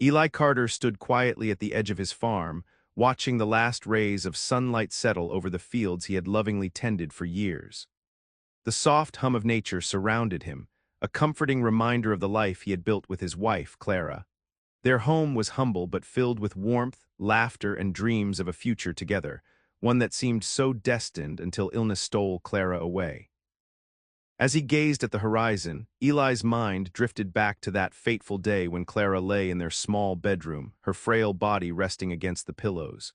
Eli Carter stood quietly at the edge of his farm, watching the last rays of sunlight settle over the fields he had lovingly tended for years. The soft hum of nature surrounded him, a comforting reminder of the life he had built with his wife, Clara. Their home was humble but filled with warmth, laughter, and dreams of a future together, one that seemed so destined until illness stole Clara away. As he gazed at the horizon, Eli's mind drifted back to that fateful day when Clara lay in their small bedroom, her frail body resting against the pillows.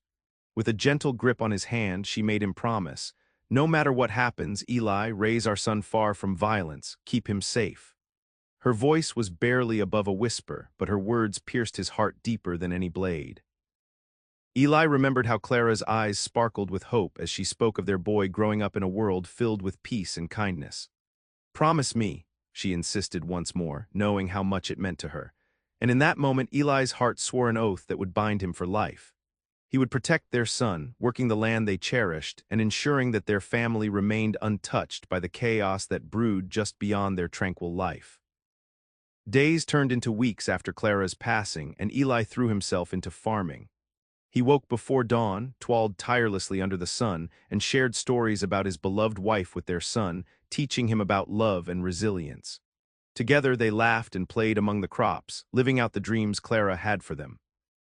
With a gentle grip on his hand, she made him promise, "No matter what happens, Eli, raise our son far from violence, keep him safe." Her voice was barely above a whisper, but her words pierced his heart deeper than any blade. Eli remembered how Clara's eyes sparkled with hope as she spoke of their boy growing up in a world filled with peace and kindness. "Promise me," she insisted once more, knowing how much it meant to her. And in that moment, Eli's heart swore an oath that would bind him for life. He would protect their son, working the land they cherished, and ensuring that their family remained untouched by the chaos that brewed just beyond their tranquil life. Days turned into weeks after Clara's passing, and Eli threw himself into farming. He woke before dawn, toiled tirelessly under the sun, and shared stories about his beloved wife with their son, teaching him about love and resilience. Together they laughed and played among the crops, living out the dreams Clara had for them.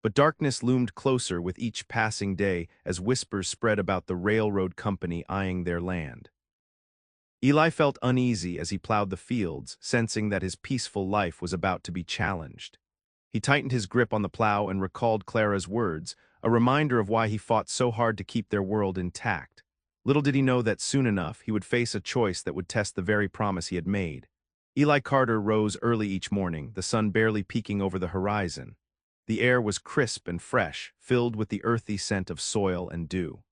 But darkness loomed closer with each passing day as whispers spread about the railroad company eyeing their land. Eli felt uneasy as he plowed the fields, sensing that his peaceful life was about to be challenged. He tightened his grip on the plow and recalled Clara's words, a reminder of why he fought so hard to keep their world intact. Little did he know that soon enough he would face a choice that would test the very promise he had made. Eli Carter rose early each morning, the sun barely peeking over the horizon. The air was crisp and fresh, filled with the earthy scent of soil and dew.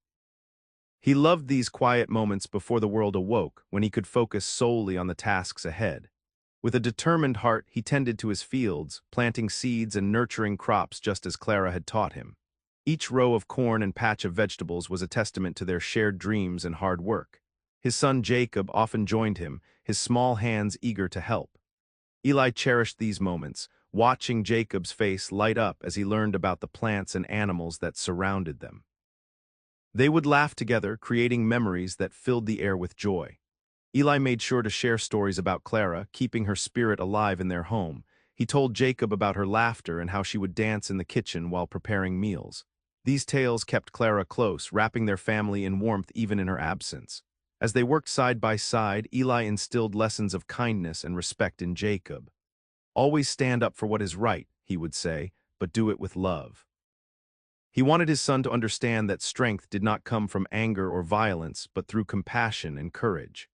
He loved these quiet moments before the world awoke, when he could focus solely on the tasks ahead. With a determined heart, he tended to his fields, planting seeds and nurturing crops just as Clara had taught him. Each row of corn and patch of vegetables was a testament to their shared dreams and hard work. His son Jacob often joined him, his small hands eager to help. Eli cherished these moments, watching Jacob's face light up as he learned about the plants and animals that surrounded them. They would laugh together, creating memories that filled the air with joy. Eli made sure to share stories about Clara, keeping her spirit alive in their home. He told Jacob about her laughter and how she would dance in the kitchen while preparing meals. These tales kept Clara close, wrapping their family in warmth even in her absence. As they worked side by side, Eli instilled lessons of kindness and respect in Jacob. "Always stand up for what is right," he would say, "but do it with love." He wanted his son to understand that strength did not come from anger or violence, but through compassion and courage.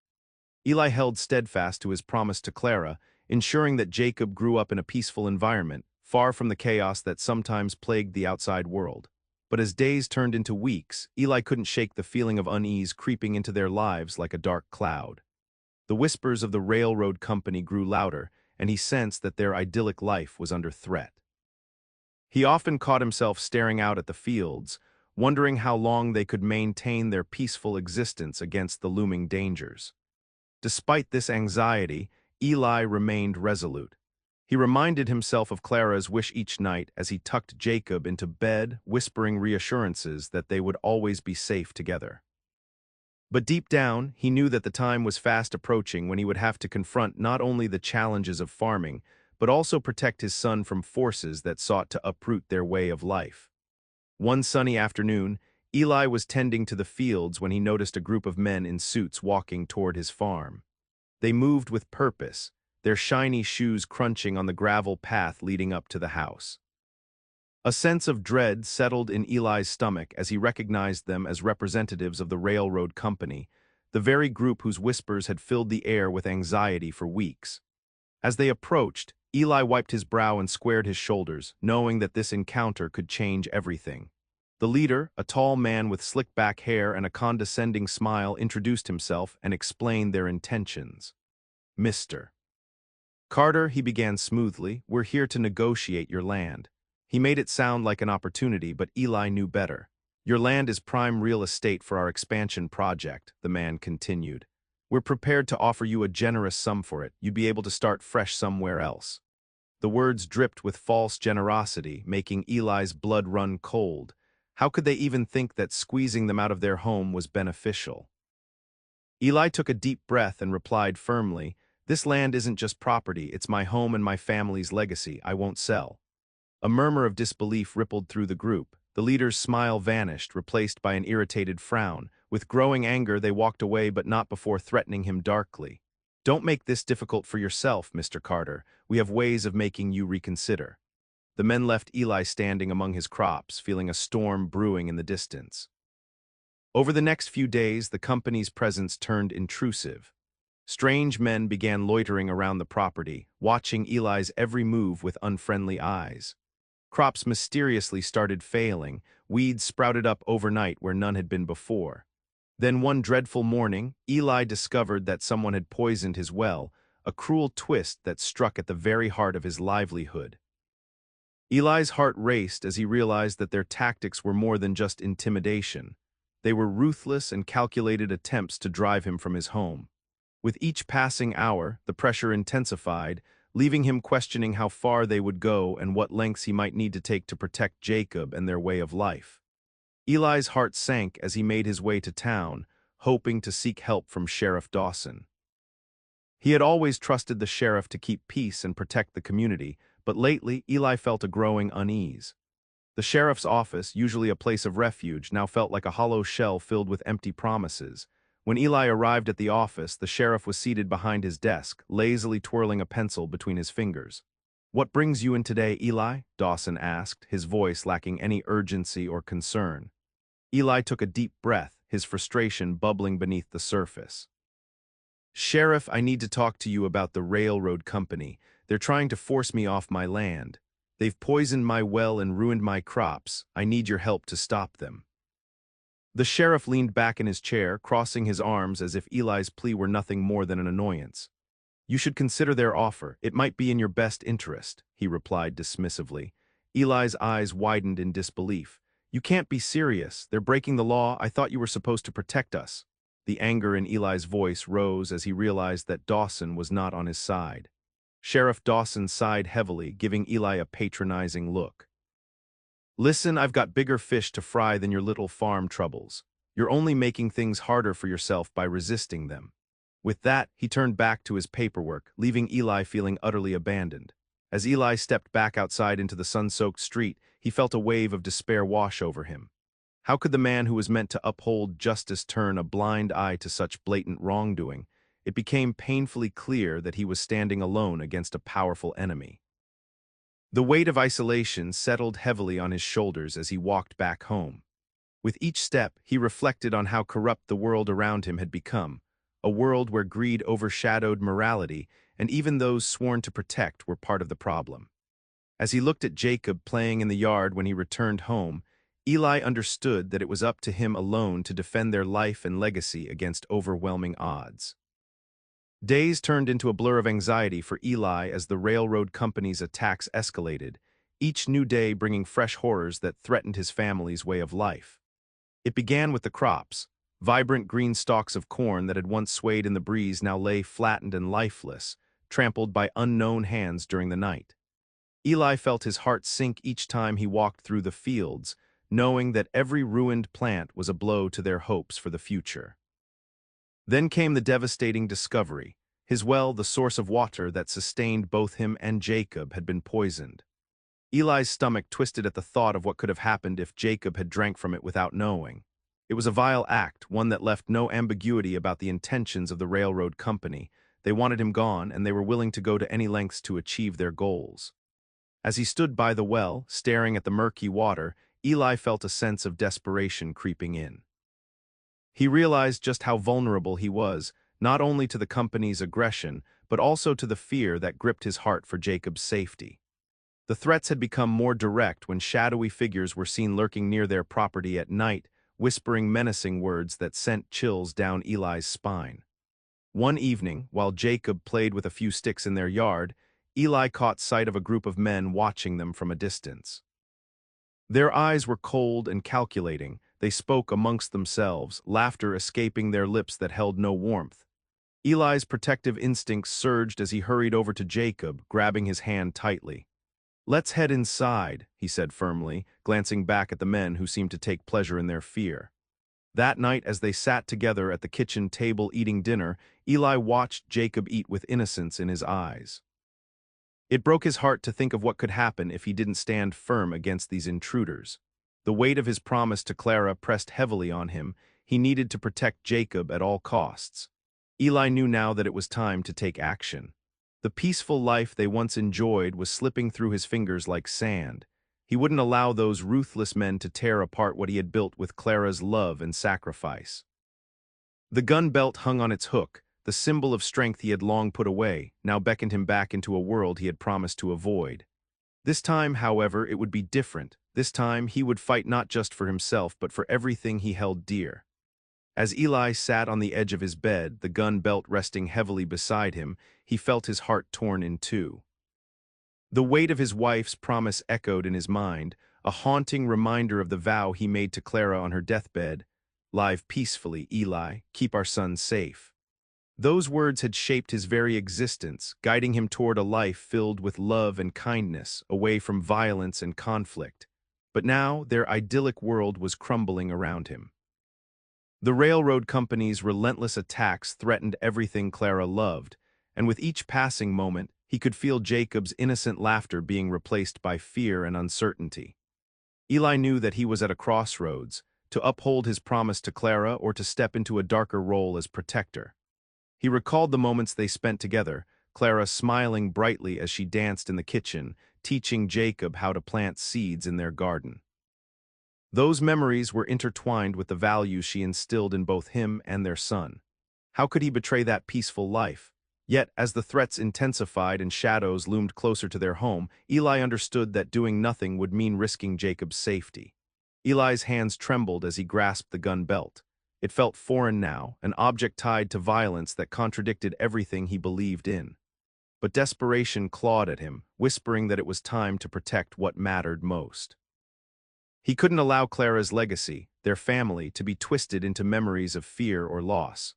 Eli held steadfast to his promise to Clara, ensuring that Jacob grew up in a peaceful environment, far from the chaos that sometimes plagued the outside world. But as days turned into weeks, Eli couldn't shake the feeling of unease creeping into their lives like a dark cloud. The whispers of the railroad company grew louder, and he sensed that their idyllic life was under threat. He often caught himself staring out at the fields, wondering how long they could maintain their peaceful existence against the looming dangers. Despite this anxiety, Eli remained resolute. He reminded himself of Clara's wish each night as he tucked Jacob into bed, whispering reassurances that they would always be safe together. But deep down, he knew that the time was fast approaching when he would have to confront not only the challenges of farming, but also protect his son from forces that sought to uproot their way of life. One sunny afternoon, Eli was tending to the fields when he noticed a group of men in suits walking toward his farm. They moved with purpose, their shiny shoes crunching on the gravel path leading up to the house. A sense of dread settled in Eli's stomach as he recognized them as representatives of the railroad company, the very group whose whispers had filled the air with anxiety for weeks. As they approached, Eli wiped his brow and squared his shoulders, knowing that this encounter could change everything. The leader, a tall man with slick-back hair and a condescending smile, introduced himself and explained their intentions. "Mr. Carter," he began smoothly, "we're here to negotiate your land." He made it sound like an opportunity, but Eli knew better. "Your land is prime real estate for our expansion project," the man continued. "We're prepared to offer you a generous sum for it. You'd be able to start fresh somewhere else." The words dripped with false generosity, making Eli's blood run cold. How could they even think that squeezing them out of their home was beneficial? Eli took a deep breath and replied firmly, "This land isn't just property, it's my home and my family's legacy. I won't sell." A murmur of disbelief rippled through the group. The leader's smile vanished, replaced by an irritated frown. With growing anger, they walked away, but not before threatening him darkly. "Don't make this difficult for yourself, Mr. Carter. We have ways of making you reconsider." The men left Eli standing among his crops, feeling a storm brewing in the distance. Over the next few days, the company's presence turned intrusive. Strange men began loitering around the property, watching Eli's every move with unfriendly eyes. Crops mysteriously started failing, weeds sprouted up overnight where none had been before. Then one dreadful morning, Eli discovered that someone had poisoned his well, a cruel twist that struck at the very heart of his livelihood. Eli's heart raced as he realized that their tactics were more than just intimidation. They were ruthless and calculated attempts to drive him from his home. With each passing hour, the pressure intensified, leaving him questioning how far they would go and what lengths he might need to take to protect Jacob and their way of life. Eli's heart sank as he made his way to town, hoping to seek help from Sheriff Dawson. He had always trusted the sheriff to keep peace and protect the community, but lately Eli felt a growing unease. The sheriff's office, usually a place of refuge, now felt like a hollow shell filled with empty promises. When Eli arrived at the office, the sheriff was seated behind his desk, lazily twirling a pencil between his fingers. "What brings you in today, Eli?" Dawson asked, his voice lacking any urgency or concern. Eli took a deep breath, his frustration bubbling beneath the surface. "Sheriff, I need to talk to you about the railroad company. They're trying to force me off my land. They've poisoned my well and ruined my crops. I need your help to stop them." The sheriff leaned back in his chair, crossing his arms as if Eli's plea were nothing more than an annoyance. "You should consider their offer. It might be in your best interest," he replied dismissively. Eli's eyes widened in disbelief. "You can't be serious. They're breaking the law. I thought you were supposed to protect us." The anger in Eli's voice rose as he realized that Dawson was not on his side. Sheriff Dawson sighed heavily, giving Eli a patronizing look. "Listen, I've got bigger fish to fry than your little farm troubles. You're only making things harder for yourself by resisting them." With that, he turned back to his paperwork, leaving Eli feeling utterly abandoned. As Eli stepped back outside into the sun-soaked street, he felt a wave of despair wash over him. How could the man who was meant to uphold justice turn a blind eye to such blatant wrongdoing? It became painfully clear that he was standing alone against a powerful enemy. The weight of isolation settled heavily on his shoulders as he walked back home. With each step, he reflected on how corrupt the world around him had become, a world where greed overshadowed morality, and even those sworn to protect were part of the problem. As he looked at Jacob playing in the yard when he returned home, Eli understood that it was up to him alone to defend their life and legacy against overwhelming odds. Days turned into a blur of anxiety for Eli as the railroad company's attacks escalated, each new day bringing fresh horrors that threatened his family's way of life. It began with the crops. Vibrant green stalks of corn that had once swayed in the breeze now lay flattened and lifeless, trampled by unknown hands during the night. Eli felt his heart sink each time he walked through the fields, knowing that every ruined plant was a blow to their hopes for the future. Then came the devastating discovery. His well, the source of water that sustained both him and Jacob, had been poisoned. Eli's stomach twisted at the thought of what could have happened if Jacob had drank from it without knowing. It was a vile act, one that left no ambiguity about the intentions of the railroad company. They wanted him gone, and they were willing to go to any lengths to achieve their goals. As he stood by the well, staring at the murky water, Eli felt a sense of desperation creeping in. He realized just how vulnerable he was, not only to the company's aggression, but also to the fear that gripped his heart for Jacob's safety. The threats had become more direct when shadowy figures were seen lurking near their property at night, whispering menacing words that sent chills down Eli's spine. One evening, while Jacob played with a few sticks in their yard, Eli caught sight of a group of men watching them from a distance. Their eyes were cold and calculating. They spoke amongst themselves, laughter escaping their lips that held no warmth. Eli's protective instincts surged as he hurried over to Jacob, grabbing his hand tightly. "Let's head inside," he said firmly, glancing back at the men who seemed to take pleasure in their fear. That night, as they sat together at the kitchen table eating dinner, Eli watched Jacob eat with innocence in his eyes. It broke his heart to think of what could happen if he didn't stand firm against these intruders. The weight of his promise to Clara pressed heavily on him. He needed to protect Jacob at all costs. Eli knew now that it was time to take action. The peaceful life they once enjoyed was slipping through his fingers like sand. He wouldn't allow those ruthless men to tear apart what he had built with Clara's love and sacrifice. The gun belt hung on its hook, the symbol of strength he had long put away, now beckoned him back into a world he had promised to avoid. This time, however, it would be different. This time, he would fight not just for himself, but for everything he held dear. As Eli sat on the edge of his bed, the gun belt resting heavily beside him, he felt his heart torn in two. The weight of his wife's promise echoed in his mind, a haunting reminder of the vow he made to Clara on her deathbed. "Live peacefully, Eli, keep our son safe." Those words had shaped his very existence, guiding him toward a life filled with love and kindness, away from violence and conflict. But now their idyllic world was crumbling around him. The railroad company's relentless attacks threatened everything Clara loved, and with each passing moment, he could feel Jacob's innocent laughter being replaced by fear and uncertainty. Eli knew that he was at a crossroads, to uphold his promise to Clara or to step into a darker role as protector. He recalled the moments they spent together, Clara smiling brightly as she danced in the kitchen, teaching Jacob how to plant seeds in their garden. Those memories were intertwined with the values she instilled in both him and their son. How could he betray that peaceful life? Yet, as the threats intensified and shadows loomed closer to their home, Eli understood that doing nothing would mean risking Jacob's safety. Eli's hands trembled as he grasped the gun belt. It felt foreign now, an object tied to violence that contradicted everything he believed in. But desperation clawed at him, whispering that it was time to protect what mattered most. He couldn't allow Clara's legacy, their family, to be twisted into memories of fear or loss.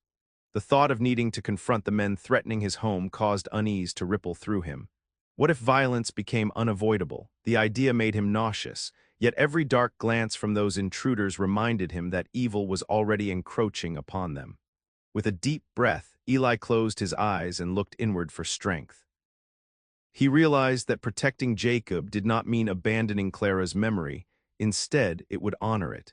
The thought of needing to confront the men threatening his home caused unease to ripple through him. What if violence became unavoidable? The idea made him nauseous, yet every dark glance from those intruders reminded him that evil was already encroaching upon them. With a deep breath, Eli closed his eyes and looked inward for strength. He realized that protecting Jacob did not mean abandoning Clara's memory. Instead, it would honor it.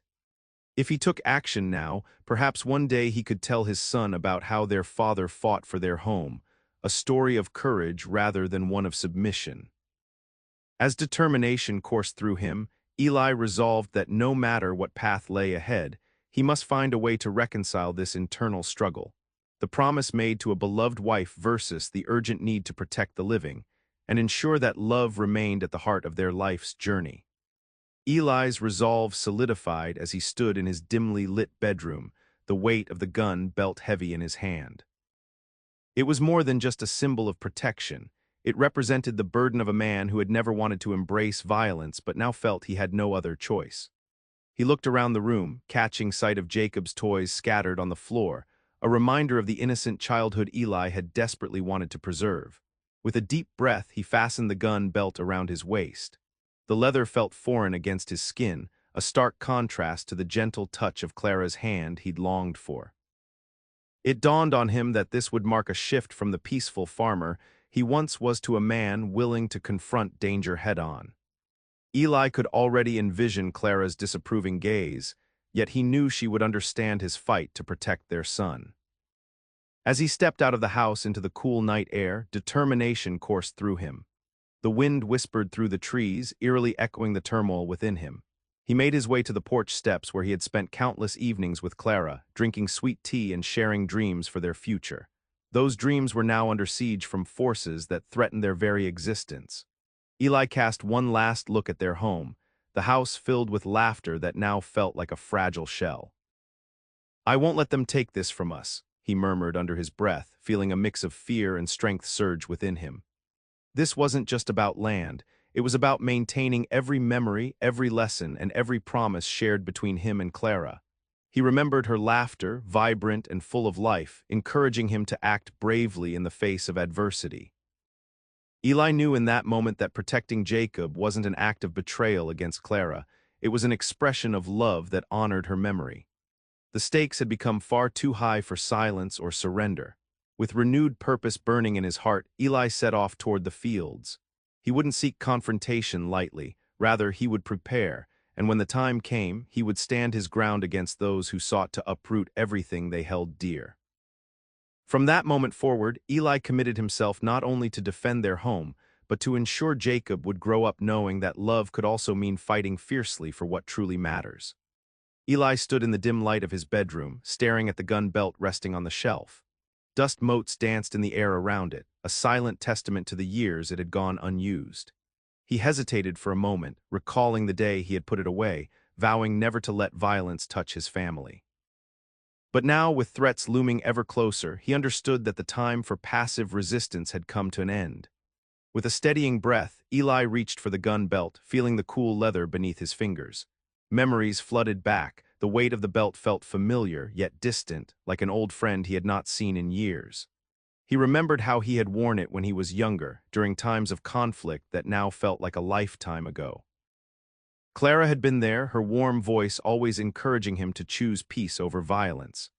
If he took action now, perhaps one day he could tell his son about how their father fought for their home, a story of courage rather than one of submission. As determination coursed through him, Eli resolved that no matter what path lay ahead, he must find a way to reconcile this internal struggle. The promise made to a beloved wife versus the urgent need to protect the living, and ensure that love remained at the heart of their life's journey. Eli's resolve solidified as he stood in his dimly lit bedroom, the weight of the gun belt heavy in his hand. It was more than just a symbol of protection. It represented the burden of a man who had never wanted to embrace violence but now felt he had no other choice. He looked around the room, catching sight of Jacob's toys scattered on the floor, a reminder of the innocent childhood Eli had desperately wanted to preserve. With a deep breath, he fastened the gun belt around his waist. The leather felt foreign against his skin, a stark contrast to the gentle touch of Clara's hand he'd longed for. It dawned on him that this would mark a shift from the peaceful farmer he once was to a man willing to confront danger head-on. Eli could already envision Clara's disapproving gaze, yet he knew she would understand his fight to protect their son. As he stepped out of the house into the cool night air, determination coursed through him. The wind whispered through the trees, eerily echoing the turmoil within him. He made his way to the porch steps where he had spent countless evenings with Clara, drinking sweet tea and sharing dreams for their future. Those dreams were now under siege from forces that threatened their very existence. Eli cast one last look at their home, the house filled with laughter that now felt like a fragile shell. "I won't let them take this from us," he murmured under his breath, feeling a mix of fear and strength surge within him. This wasn't just about land, it was about maintaining every memory, every lesson, and every promise shared between him and Clara. He remembered her laughter, vibrant and full of life, encouraging him to act bravely in the face of adversity. Eli knew in that moment that protecting Jacob wasn't an act of betrayal against Clara, it was an expression of love that honored her memory. The stakes had become far too high for silence or surrender. With renewed purpose burning in his heart, Eli set off toward the fields. He wouldn't seek confrontation lightly, rather he would prepare, and when the time came, he would stand his ground against those who sought to uproot everything they held dear. From that moment forward, Eli committed himself not only to defend their home, but to ensure Jacob would grow up knowing that love could also mean fighting fiercely for what truly matters. Eli stood in the dim light of his bedroom, staring at the gun belt resting on the shelf. Dust motes danced in the air around it, a silent testament to the years it had gone unused. He hesitated for a moment, recalling the day he had put it away, vowing never to let violence touch his family. But now, with threats looming ever closer, he understood that the time for passive resistance had come to an end. With a steadying breath, Eli reached for the gun belt, feeling the cool leather beneath his fingers. Memories flooded back, the weight of the belt felt familiar, yet distant, like an old friend he had not seen in years. He remembered how he had worn it when he was younger, during times of conflict that now felt like a lifetime ago. Clara had been there, her warm voice always encouraging him to choose peace over violence.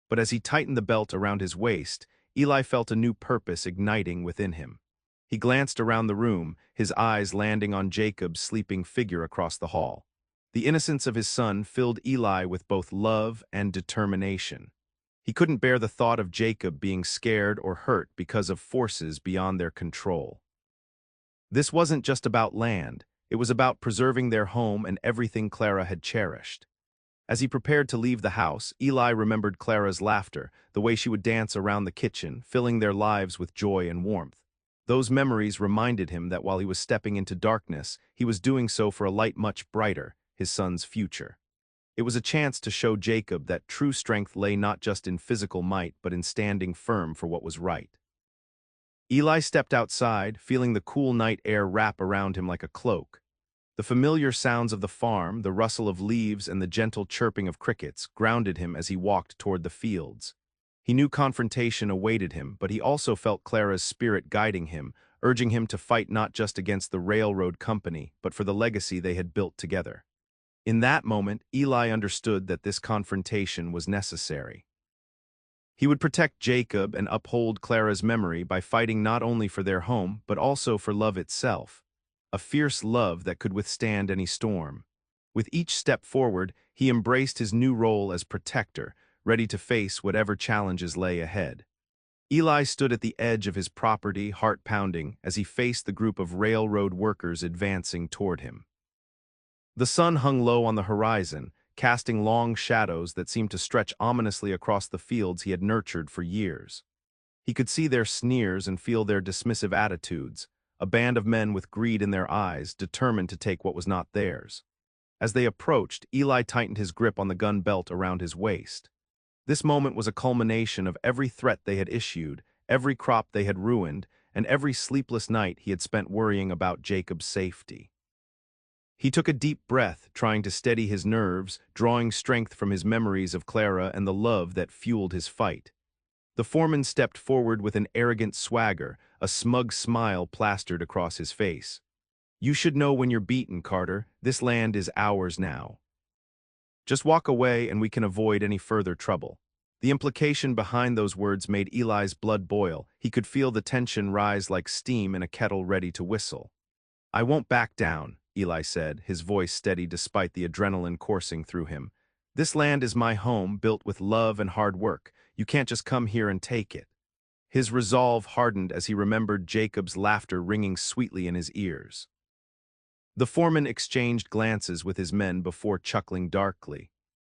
But as he tightened the belt around his waist, Eli felt a new purpose igniting within him. He glanced around the room, his eyes landing on Jacob's sleeping figure across the hall. The innocence of his son filled Eli with both love and determination. He couldn't bear the thought of Jacob being scared or hurt because of forces beyond their control. This wasn't just about land. It was about preserving their home and everything Clara had cherished. As he prepared to leave the house, Eli remembered Clara's laughter, the way she would dance around the kitchen, filling their lives with joy and warmth. Those memories reminded him that while he was stepping into darkness, he was doing so for a light much brighter, his son's future. It was a chance to show Jacob that true strength lay not just in physical might but in standing firm for what was right. Eli stepped outside, feeling the cool night air wrap around him like a cloak. The familiar sounds of the farm, the rustle of leaves, and the gentle chirping of crickets grounded him as he walked toward the fields. He knew confrontation awaited him, but he also felt Clara's spirit guiding him, urging him to fight not just against the railroad company, but for the legacy they had built together. In that moment, Eli understood that this confrontation was necessary. He would protect Jacob and uphold Clara's memory by fighting not only for their home, but also for love itself. A fierce love that could withstand any storm. With each step forward, he embraced his new role as protector, ready to face whatever challenges lay ahead. Eli stood at the edge of his property, heart pounding, as he faced the group of railroad workers advancing toward him. The sun hung low on the horizon, casting long shadows that seemed to stretch ominously across the fields he had nurtured for years. He could see their sneers and feel their dismissive attitudes, a band of men with greed in their eyes, determined to take what was not theirs. As they approached, Eli tightened his grip on the gun belt around his waist. This moment was a culmination of every threat they had issued, every crop they had ruined, and every sleepless night he had spent worrying about Jacob's safety. He took a deep breath, trying to steady his nerves, drawing strength from his memories of Clara and the love that fueled his fight. The foreman stepped forward with an arrogant swagger, a smug smile plastered across his face. "You should know when you're beaten, Carter. This land is ours now. Just walk away and we can avoid any further trouble." The implication behind those words made Eli's blood boil. He could feel the tension rise like steam in a kettle ready to whistle. "I won't back down," Eli said, his voice steady despite the adrenaline coursing through him. "This land is my home, built with love and hard work. You can't just come here and take it." His resolve hardened as he remembered Jacob's laughter ringing sweetly in his ears. The foreman exchanged glances with his men before chuckling darkly.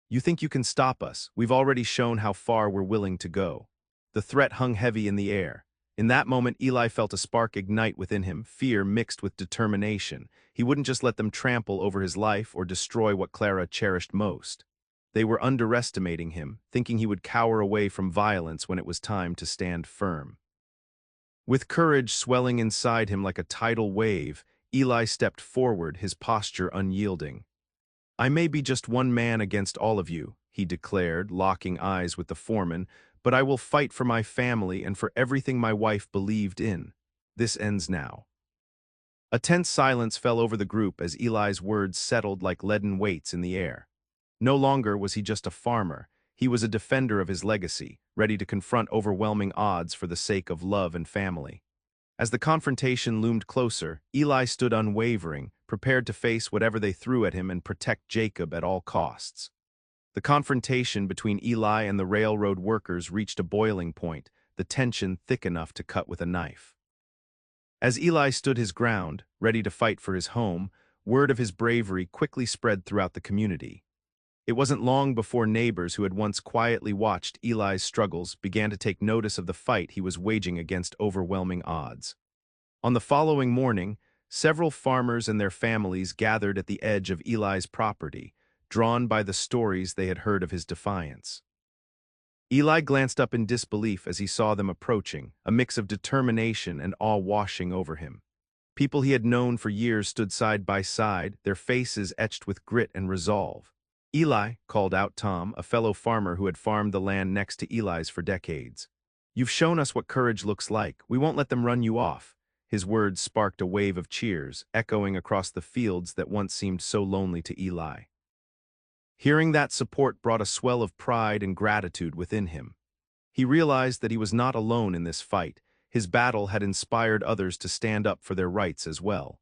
"You think you can stop us? We've already shown how far we're willing to go." The threat hung heavy in the air. In that moment, Eli felt a spark ignite within him, fear mixed with determination. He wouldn't just let them trample over his life or destroy what Clara cherished most. They were underestimating him, thinking he would cower away from violence when it was time to stand firm. With courage swelling inside him like a tidal wave, Eli stepped forward, his posture unyielding. "I may be just one man against all of you, he declared, locking eyes with the foreman, "but I will fight for my family and for everything my wife believed in. This ends now." A tense silence fell over the group as Eli's words settled like leaden weights in the air. No longer was he just a farmer, he was a defender of his legacy, ready to confront overwhelming odds for the sake of love and family. As the confrontation loomed closer, Eli stood unwavering, prepared to face whatever they threw at him and protect Jacob at all costs. The confrontation between Eli and the railroad workers reached a boiling point, the tension thick enough to cut with a knife. As Eli stood his ground, ready to fight for his home, word of his bravery quickly spread throughout the community. It wasn't long before neighbors who had once quietly watched Eli's struggles began to take notice of the fight he was waging against overwhelming odds. On the following morning, several farmers and their families gathered at the edge of Eli's property, drawn by the stories they had heard of his defiance. Eli glanced up in disbelief as he saw them approaching, a mix of determination and awe washing over him. People he had known for years stood side by side, their faces etched with grit and resolve. "Eli," called out Tom, a fellow farmer who had farmed the land next to Eli's for decades. "You've shown us what courage looks like. We won't let them run you off." His words sparked a wave of cheers, echoing across the fields that once seemed so lonely to Eli. Hearing that support brought a swell of pride and gratitude within him. He realized that he was not alone in this fight. His battle had inspired others to stand up for their rights as well.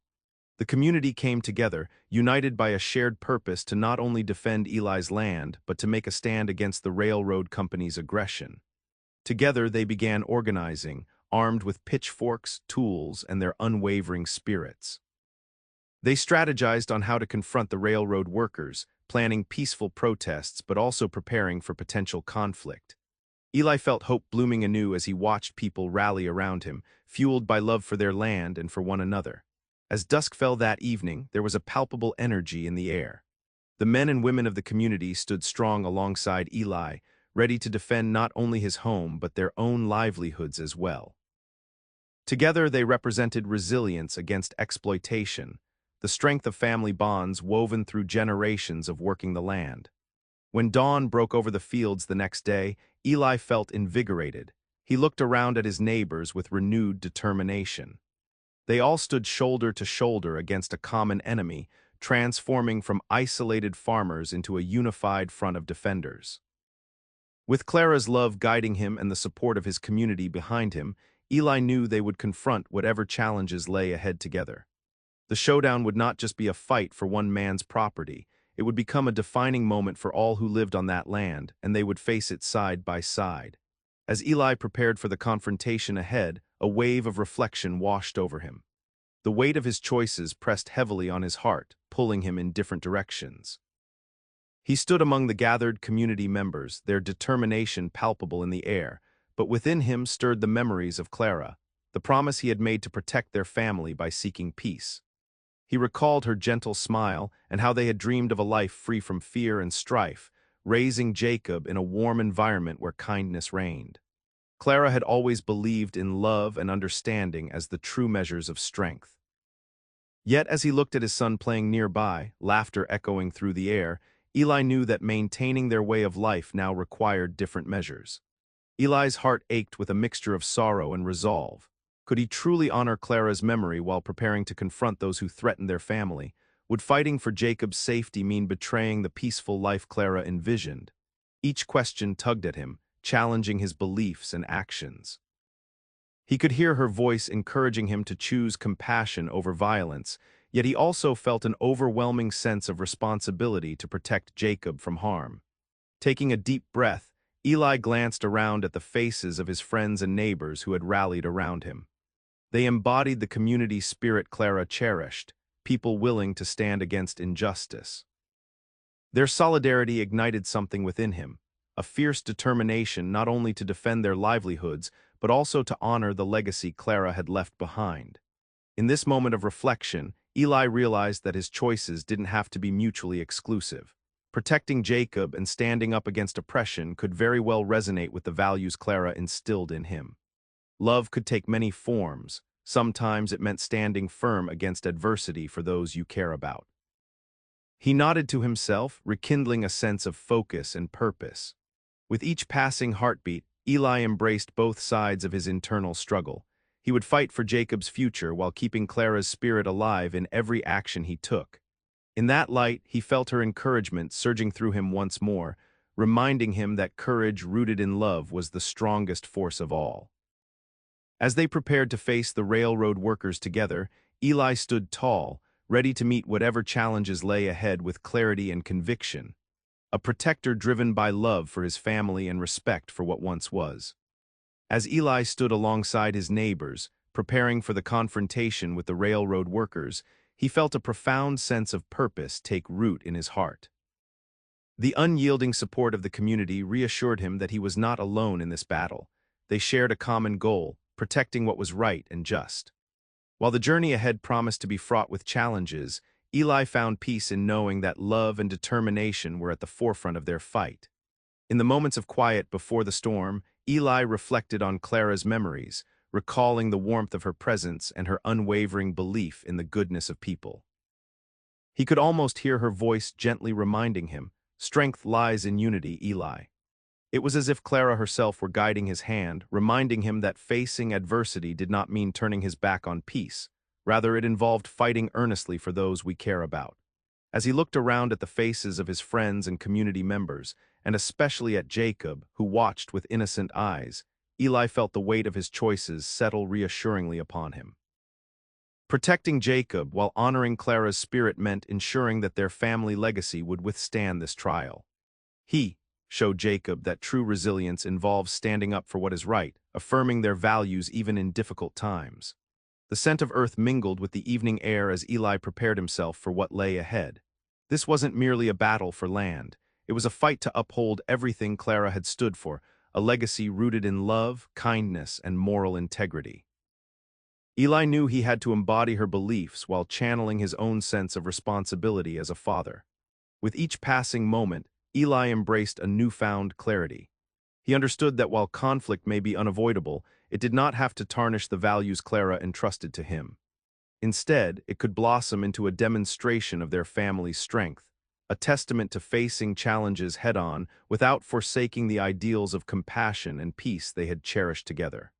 The community came together, united by a shared purpose to not only defend Eli's land, but to make a stand against the railroad company's aggression. Together they began organizing, armed with pitchforks, tools, and their unwavering spirits. They strategized on how to confront the railroad workers, planning peaceful protests but also preparing for potential conflict. Eli felt hope blooming anew as he watched people rally around him, fueled by love for their land and for one another. As dusk fell that evening, there was a palpable energy in the air. The men and women of the community stood strong alongside Eli, ready to defend not only his home but their own livelihoods as well. Together they represented resilience against exploitation, the strength of family bonds woven through generations of working the land. When dawn broke over the fields the next day, Eli felt invigorated. He looked around at his neighbors with renewed determination. They all stood shoulder to shoulder against a common enemy, transforming from isolated farmers into a unified front of defenders. With Clara's love guiding him and the support of his community behind him, Eli knew they would confront whatever challenges lay ahead together. The showdown would not just be a fight for one man's property, it would become a defining moment for all who lived on that land, and they would face it side by side. As Eli prepared for the confrontation ahead, a wave of reflection washed over him. The weight of his choices pressed heavily on his heart, pulling him in different directions. He stood among the gathered community members, their determination palpable in the air, but within him stirred the memories of Clara, the promise he had made to protect their family by seeking peace. He recalled her gentle smile and how they had dreamed of a life free from fear and strife, raising Jacob in a warm environment where kindness reigned. Clara had always believed in love and understanding as the true measures of strength. Yet as he looked at his son playing nearby, laughter echoing through the air, Eli knew that maintaining their way of life now required different measures. Eli's heart ached with a mixture of sorrow and resolve. Could he truly honor Clara's memory while preparing to confront those who threatened their family? Would fighting for Jacob's safety mean betraying the peaceful life Clara envisioned? Each question tugged at him, challenging his beliefs and actions. He could hear her voice encouraging him to choose compassion over violence, yet he also felt an overwhelming sense of responsibility to protect Jacob from harm. Taking a deep breath, Eli glanced around at the faces of his friends and neighbors who had rallied around him. They embodied the community spirit Clara cherished, people willing to stand against injustice. Their solidarity ignited something within him, a fierce determination not only to defend their livelihoods, but also to honor the legacy Clara had left behind. In this moment of reflection, Eli realized that his choices didn't have to be mutually exclusive. Protecting Jacob and standing up against oppression could very well resonate with the values Clara instilled in him. Love could take many forms. Sometimes it meant standing firm against adversity for those you care about. He nodded to himself, rekindling a sense of focus and purpose. With each passing heartbeat, Eli embraced both sides of his internal struggle. He would fight for Jacob's future while keeping Clara's spirit alive in every action he took. In that light, he felt her encouragement surging through him once more, reminding him that courage rooted in love was the strongest force of all. As they prepared to face the railroad workers together, Eli stood tall, ready to meet whatever challenges lay ahead with clarity and conviction, a protector driven by love for his family and respect for what once was. As Eli stood alongside his neighbors, preparing for the confrontation with the railroad workers, he felt a profound sense of purpose take root in his heart. The unyielding support of the community reassured him that he was not alone in this battle. They shared a common goal, protecting what was right and just. While the journey ahead promised to be fraught with challenges, Eli found peace in knowing that love and determination were at the forefront of their fight. In the moments of quiet before the storm, Eli reflected on Clara's memories, recalling the warmth of her presence and her unwavering belief in the goodness of people. He could almost hear her voice gently reminding him, "Strength lies in unity, Eli." It was as if Clara herself were guiding his hand, reminding him that facing adversity did not mean turning his back on peace. Rather, it involved fighting earnestly for those we care about. As he looked around at the faces of his friends and community members, and especially at Jacob, who watched with innocent eyes, Eli felt the weight of his choices settle reassuringly upon him. Protecting Jacob while honoring Clara's spirit meant ensuring that their family legacy would withstand this trial. He showed Jacob that true resilience involves standing up for what is right, affirming their values even in difficult times. The scent of earth mingled with the evening air as Eli prepared himself for what lay ahead. This wasn't merely a battle for land. It was a fight to uphold everything Clara had stood for, a legacy rooted in love, kindness, and moral integrity. Eli knew he had to embody her beliefs while channeling his own sense of responsibility as a father. With each passing moment, Eli embraced a newfound clarity. He understood that while conflict may be unavoidable, it did not have to tarnish the values Clara entrusted to him. Instead, it could blossom into a demonstration of their family's strength, a testament to facing challenges head-on without forsaking the ideals of compassion and peace they had cherished together.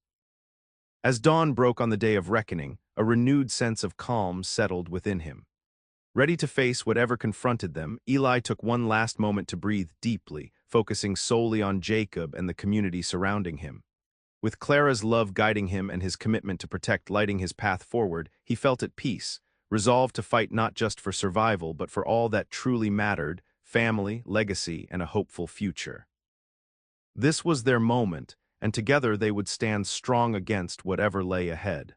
As dawn broke on the day of reckoning, a renewed sense of calm settled within him. Ready to face whatever confronted them, Eli took one last moment to breathe deeply, focusing solely on Jacob and the community surrounding him. With Clara's love guiding him and his commitment to protect lighting his path forward, he felt at peace, resolved to fight not just for survival but for all that truly mattered: family, legacy, and a hopeful future. This was their moment, and together they would stand strong against whatever lay ahead.